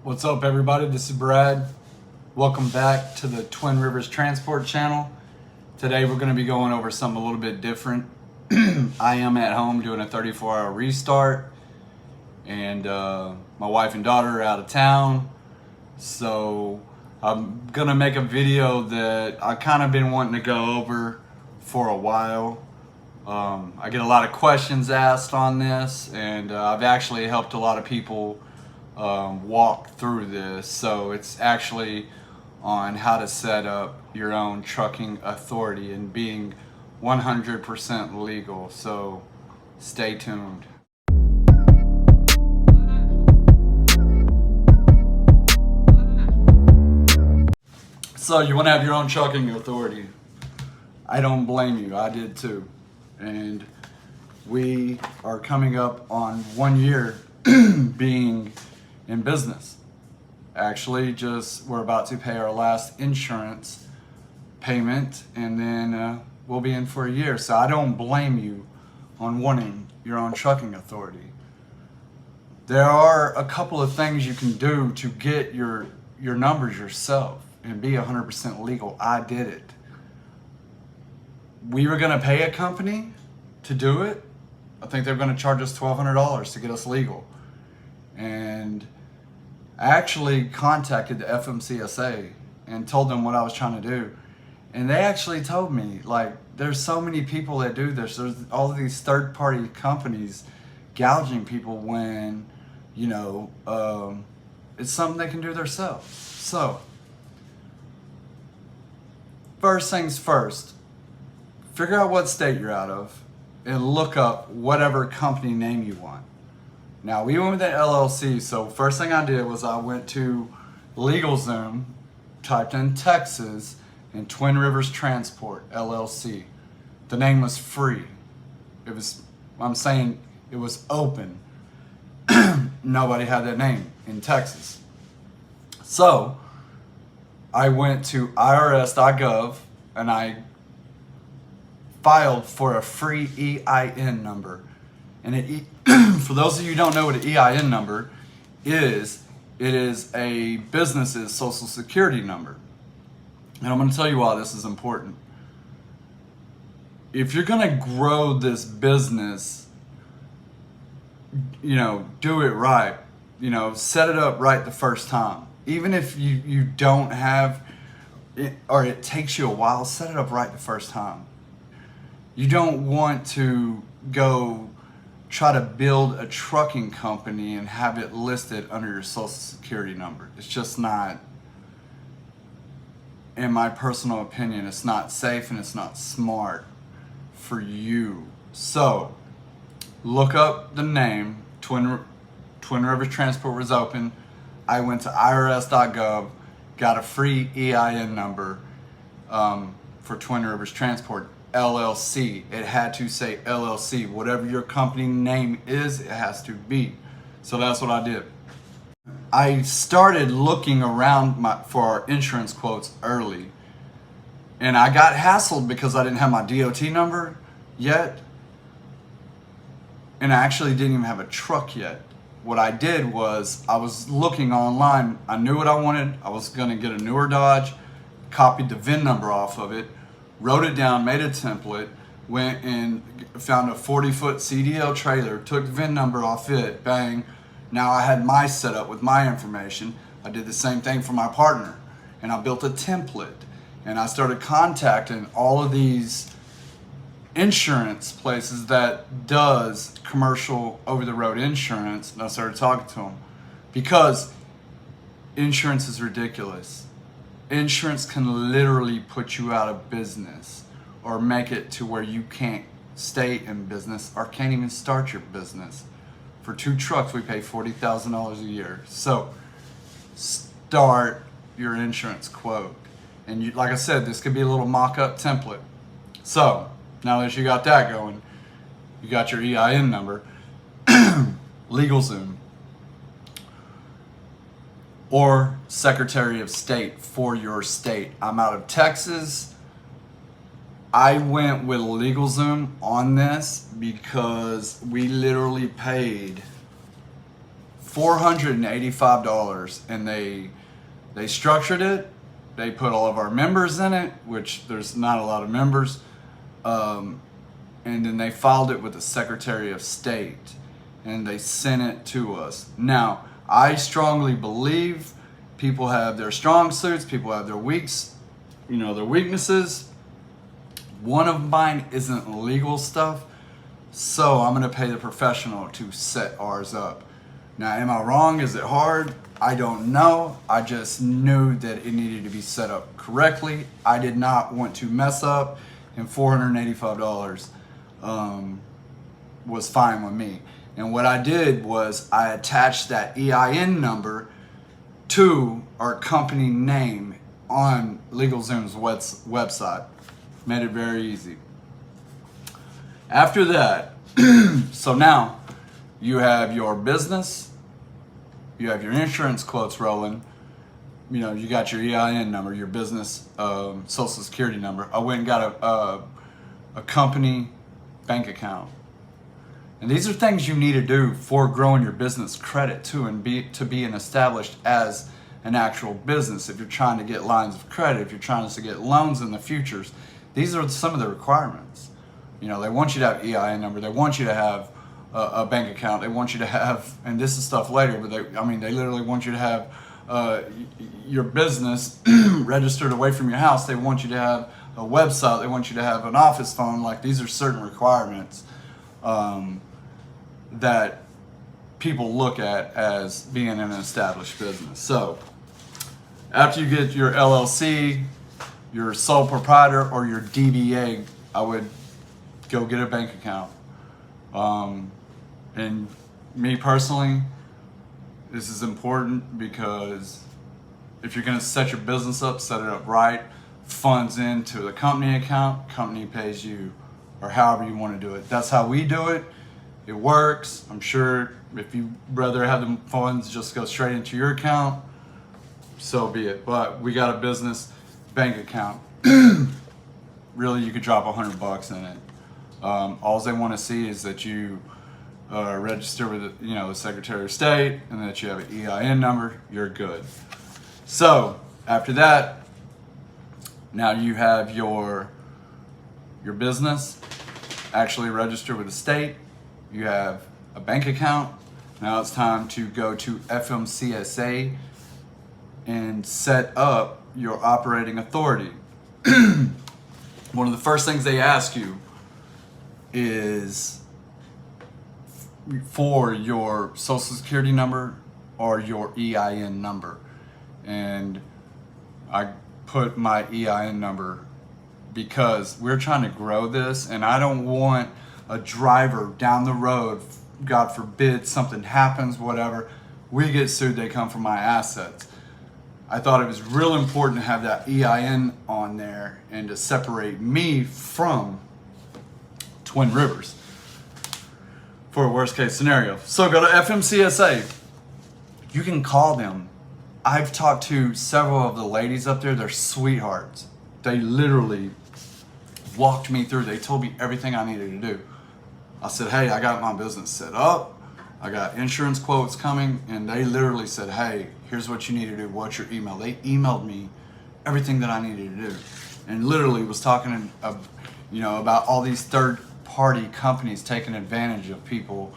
What's up, everybody? This is Brad. Welcome back to the Twin Rivers Transport channel. Today we're going to be going over something a little bit different. I am at home doing a 34-hour restart, and my wife and daughter are out of town, so I'm going to make a video that I kind of been wanting to go over for a while. I get a lot of questions asked on this, and I've actually helped a lot of people walk through this. So it's actually on how to set up your own trucking authority and being 100% legal. So stay tuned. So you want to have your own trucking authority. I don't blame you. I did too. And we are coming up on 1 year being in business. Actually, we're about to pay our last insurance payment, and then we'll be in for a year. So I don't blame you on wanting your own trucking authority. There are a couple of things you can do to get your numbers yourself and be 100% legal. I did it. We were going to pay a company to do it. I think they're going to charge us $1,200 to get us legal. And I actually contacted the FMSA and told them what I was trying to do. And they actually told me, like, there's so many people that do this. There's all of these third-party companies gouging people when, it's something they can do themselves. So, first things first, figure out what state you're out of and look up whatever company name you want. Now, we went with the LLC, so first thing I did was I went to LegalZoom, typed in Texas, and Twin Rivers Transport, LLC. The name was free. It was open. Nobody had that name in Texas. So, I went to irs.gov and I filed for a free EIN number. And for those of you who don't know what an EIN number is, it is a business's social security number. And I'm going to tell you why this is important. If you're going to grow this business, do it right. Set it up right the first time. Even if you don't have it, or it takes you a while, set it up right the first time. You don't want to go try to build a trucking company and have it listed under your social security number. It's just not, in my personal opinion, it's not safe and it's not smart for you. So look up the name. Twin Rivers Transport was open. I went to irs.gov, got a free EIN number for Twin Rivers Transport LLC. It had to say LLC. Whatever your company name is, it has to be. So that's what I did. I started looking around for our insurance quotes early, and I got hassled because I didn't have my DOT number yet, and I actually didn't even have a truck yet. What I did was I was looking online. I knew what I wanted. I was going to get a newer Dodge, copied the VIN number off of it, wrote it down, made a template, went and found a 40-foot CDL trailer, took the VIN number off it, bang. Now I had my setup with my information. I did the same thing for my partner, and I built a template. And I started contacting all of these insurance places that does commercial over-the-road insurance, and I started talking to them because insurance is ridiculous. Insurance can literally put you out of business or make it to where you can't stay in business or can't even start your business. For 2 trucks, we pay $40,000 a year. So start your insurance quote. And like I said, this could be a little mock-up template. So now that you got that going, you got your EIN number, LegalZoom, or Secretary of State for your state. I'm out of Texas. I went with LegalZoom on this because we literally paid $485, and they structured it. They put all of our members in it, which there's not a lot of members, and then they filed it with the Secretary of State, and they sent it to us. Now, I strongly believe people have their strong suits, people have their their weaknesses. One of mine isn't legal stuff, so I'm gonna pay the professional to set ours up. Now, am I wrong? Is it hard? I don't know. I just knew that it needed to be set up correctly. I did not want to mess up, and $485 was fine with me. And what I did was I attached that EIN number to our company name on LegalZoom's website. Made it very easy. After that, so now you have your business, you have your insurance quotes rolling, you got your EIN number, your business social security number. I went and got a company bank account. And these are things you need to do for growing your business credit too, and to being established as an actual business. If you're trying to get lines of credit, if you're trying to get loans in the futures, these are some of the requirements. They want you to have EIN number. They want you to have a bank account. They want you to have, and this is stuff later, but they literally want you to have your business registered away from your house. They want you to have a website. They want you to have an office phone. Like, these are certain requirements that people look at as being an established business. So after you get your LLC, your sole proprietor, or your DBA, I would go get a bank account. And me personally, this is important because if you're going to set your business up, set it up right, funds into the company account, company pays you, or however you want to do it. That's how we do it. It works. I'm sure if you rather have the funds just go straight into your account, so be it. But we got a business bank account. Really, you could drop $100 in it. All they want to see is that you register with the Secretary of State, and that you have an EIN number. You're good. So after that, now you have your business actually registered with the state. You have a bank account. Now it's time to go to FMCSA and set up your operating authority. One of the first things they ask you is for your social security number or your EIN number. And I put my EIN number because we're trying to grow this, and I don't want a driver down the road, God forbid something happens, whatever, we get sued, they come for my assets. I thought it was real important to have that EIN on there and to separate me from Twin Rivers for a worst case scenario. So go to FMCSA. You can call them. I've talked to several of the ladies up there. They're sweethearts. They literally walked me through. They told me everything I needed to do. I said, hey, I got my business set up. I got insurance quotes coming. And they literally said, hey, here's what you need to do. What's your email? They emailed me everything that I needed to do. And literally was talking about all these third-party companies taking advantage of people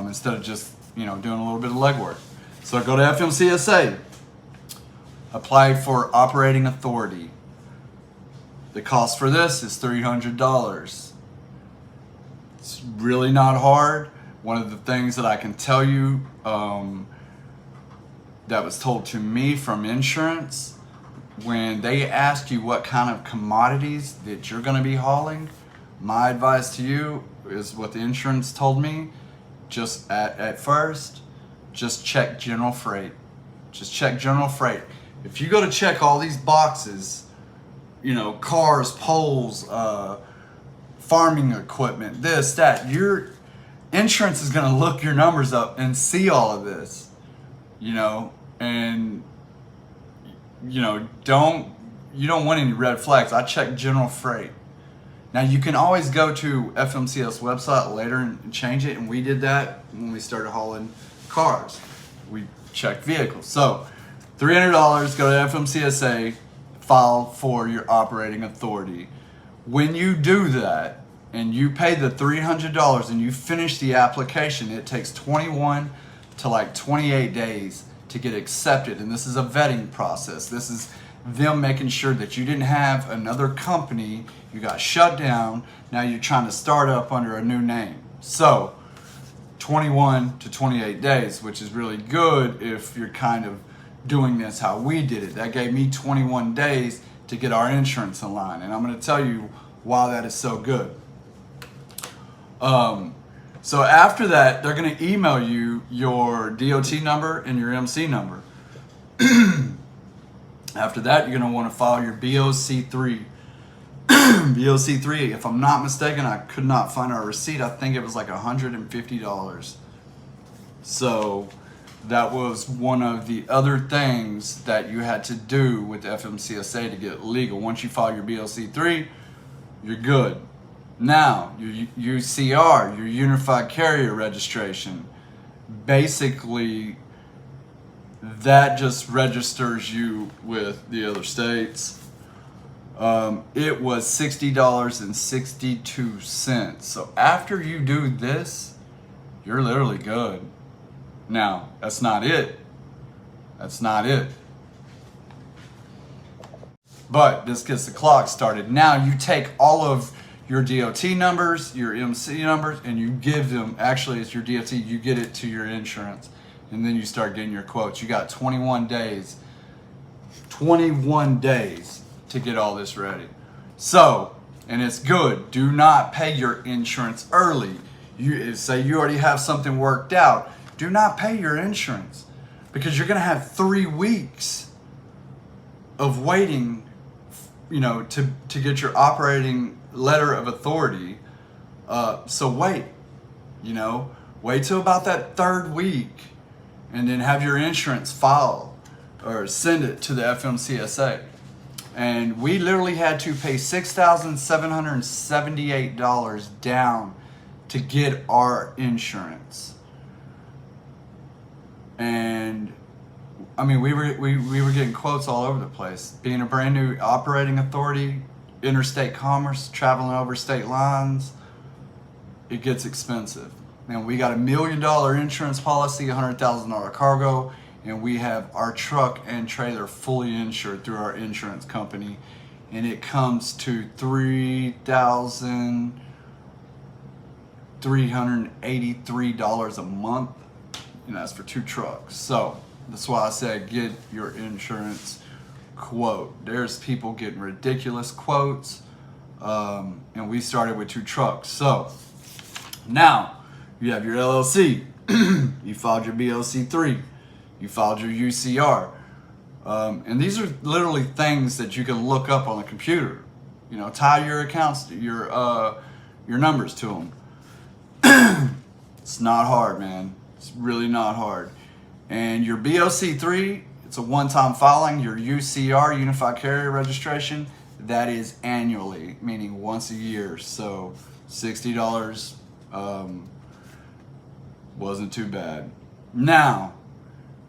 instead of just doing a little bit of legwork. So go to FMCSA. Apply for operating authority. The cost for this is $300. It's really not hard. One of the things that I can tell you that was told to me from insurance, when they ask you what kind of commodities that you're going to be hauling, my advice to you is what the insurance told me. Just at first, just check general freight. Just check general freight. If you go to check all these boxes, cars, poles, farming equipment, this, that, your insurance is going to look your numbers up and see all of this, and you don't want any red flags. I check general freight. Now you can always go to FMCS website later and change it, and we did that when we started hauling cars. we check vehicles. So $300, go to FMCSA, file for your operating authority. When you do that and you pay the $300 and you finish the application, it takes 21 to like 28 days to get accepted. And this is a vetting process. This is them making sure that you didn't have another company, you got shut down, now you're trying to start up under a new name. So 21 to 28 days, which is really good if you're kind of doing this how we did it. That gave me 21 days to get our insurance in line, and I'm going to tell you why that is so good. So after that, they're going to email you your DOT number and your MC number. After that, you're going to want to file your BOC3. BOC3, if I'm not mistaken, I could not find our receipt. I think it was like $150. So that was one of the other things that you had to do with FMCSA to get legal. Once you file your BOC3, you're good. Now, your UCR, your Unified Carrier Registration, basically that just registers you with the other states. It was $60.62. So after you do this, you're literally good. Now, that's not it. That's not it. But this gets the clock started. Now you take all of your DOT numbers, your MC numbers, and you give them, actually it's your DOT, you get it to your insurance. And then you start getting your quotes. You got 21 days. 21 days to get all this ready. So, and it's good. Do not pay your insurance early. Say you already have something worked out. Do not pay your insurance because you're going to have 3 weeks of waiting, to get your operating letter of authority. So wait till about that 3rd week and then have your insurance file or send it to the FMCSA. And we literally had to pay $6,778 down to get our insurance. And I mean, we were getting quotes all over the place. Being a brand new operating authority, interstate commerce, traveling over state lines, it gets expensive. And we got $1 million insurance policy, $100,000 cargo, and we have our truck and trailer fully insured through our insurance company, and it comes to $3,383 a month, and that's for 2 trucks. So that's why I said get your insurance quote. There's people getting ridiculous quotes, and we started with 2 trucks. So now you have your LLC, you filed your BOC3, you filed your UCR, and these are literally things that you can look up on the computer. Tie your accounts, your numbers to them. It's not hard, man. It's really not hard. And your BOC3, it's a one-time filing. Your UCR, Unified Carrier Registration, that is annually, meaning once a year. So $60 wasn't too bad. Now,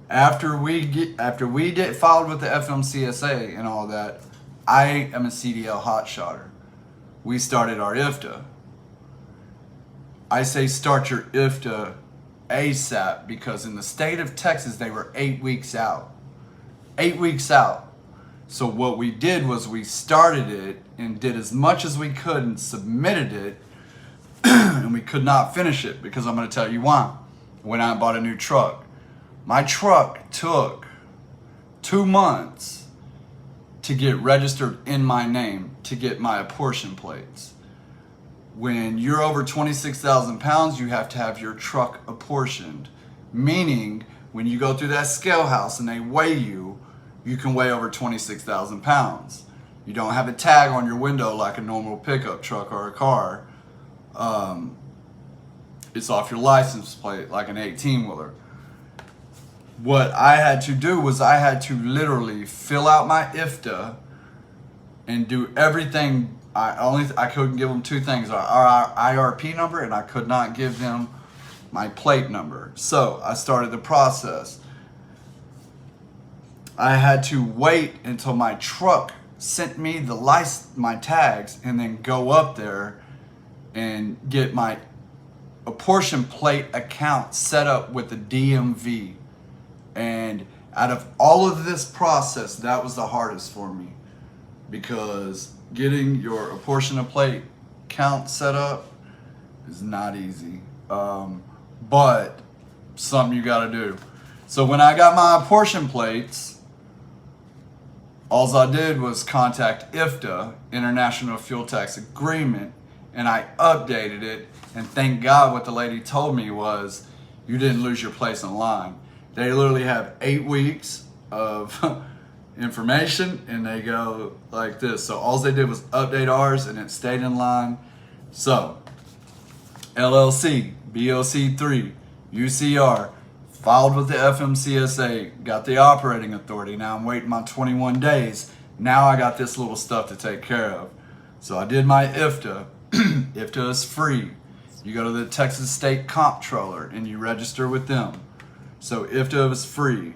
after we get filed with the FMCSA and all that, I am a CDL Hotshotter. We started our IFTA. I say start your IFTA ASAP because in the state of Texas, they were 8 weeks out. 8 weeks out. So what we did was we started it and did as much as we could and submitted it, and we could not finish it because I'm going to tell you why. When I bought a new truck, my truck took 2 months to get registered in my name to get my apportion plates. When you're over 26,000 pounds, you have to have your truck apportioned. Meaning, when you go through that scale house and they weigh you, you can weigh over 26,000 pounds. You don't have a tag on your window like a normal pickup truck or a car. It's off your license plate like an 18-wheeler. What I had to do was I had to literally fill out my IFTA and do everything. I couldn't give them 2 things, our IRP number, and I could not give them my plate number. So I started the process. I had to wait until my truck sent me my tags, and then go up there and get my apportion plate account set up with the DMV. And out of all of this process, that was the hardest for me, because getting your apportion plate count set up is not easy, but something you got to do. So when I got my apportion plates, all I did was contact IFTA, International Fuel Tax Agreement, and I updated it. And thank God what the lady told me was, you didn't lose your place in line. They literally have 8 weeks of information, and they go like this. So all they did was update ours, and it stayed in line. So LLC, BOC3, UCR, filed with the FMCSA, got the operating authority. Now I'm waiting my 21 days. Now I got this little stuff to take care of. So I did my IFTA. IFTA is free. You go to the Texas State Comptroller and you register with them. So IFTA is free.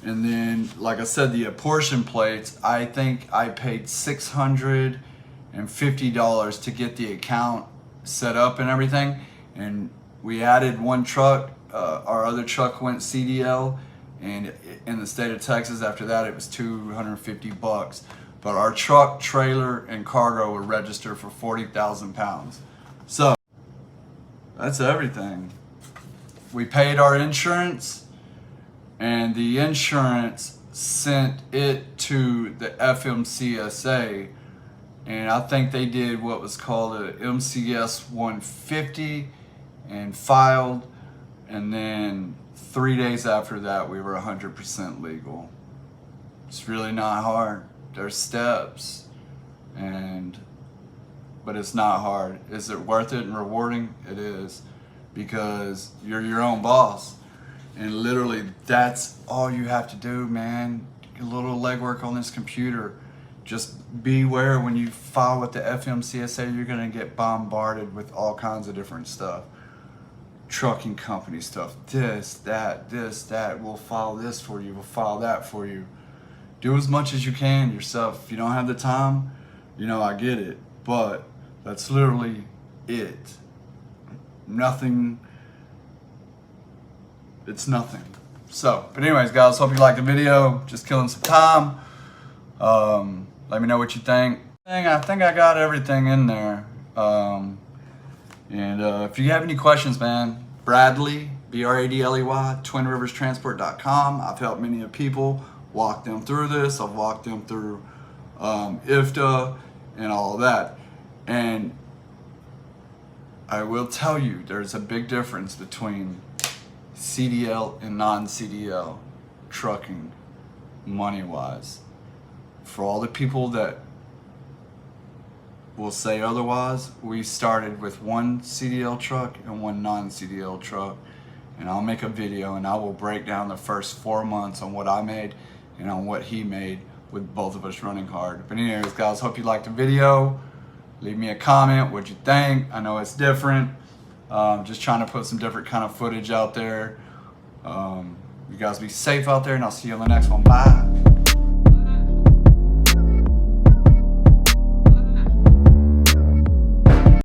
And then, like I said, the apportion plates, I think I paid $650 to get the account set up and everything. And we added one truck. Our other truck went CDL, and in the state of Texas after that it was $250. But our truck, trailer, and cargo were registered for 40,000 pounds. So that's everything. We paid our insurance, and the insurance sent it to the FMCSA, and I think they did what was called a MCS 150 and filed, and then 3 days after that we were 100% legal. It's really not hard. There's steps, but it's not hard. Is it worth it and rewarding? It is, because you're your own boss. And literally, that's all you have to do, man. A little legwork on this computer. Just beware when you file with the FMCSA, you're gonna get bombarded with all kinds of different stuff. Trucking company stuff, this, that, we'll file this for you, we'll file that for you. Do as much as you can yourself. If you don't have the time, I get it, but that's literally it. Nothing. It's nothing. So, but anyways, guys, hope you liked the video. Just killing some time. Let me know what you think. I think I got everything in there. If you have any questions, man, Bradley, Bradley, TwinRiversTransport.com. I've helped many of people walk them through this. I've walked them through IFTA and all of that. And I will tell you, there's a big difference between CDL and non-CDL trucking, money-wise. For all the people that will say otherwise, we started with one CDL truck and one non-CDL truck, and I'll make a video and I will break down the first 4 months on what I made and on what he made with both of us running hard. But anyways, guys, hope you liked the video. Leave me a comment, what'd you think? I know it's different. Just trying to put some different kind of footage out there. You guys be safe out there, and I'll see you on the next one. Bye.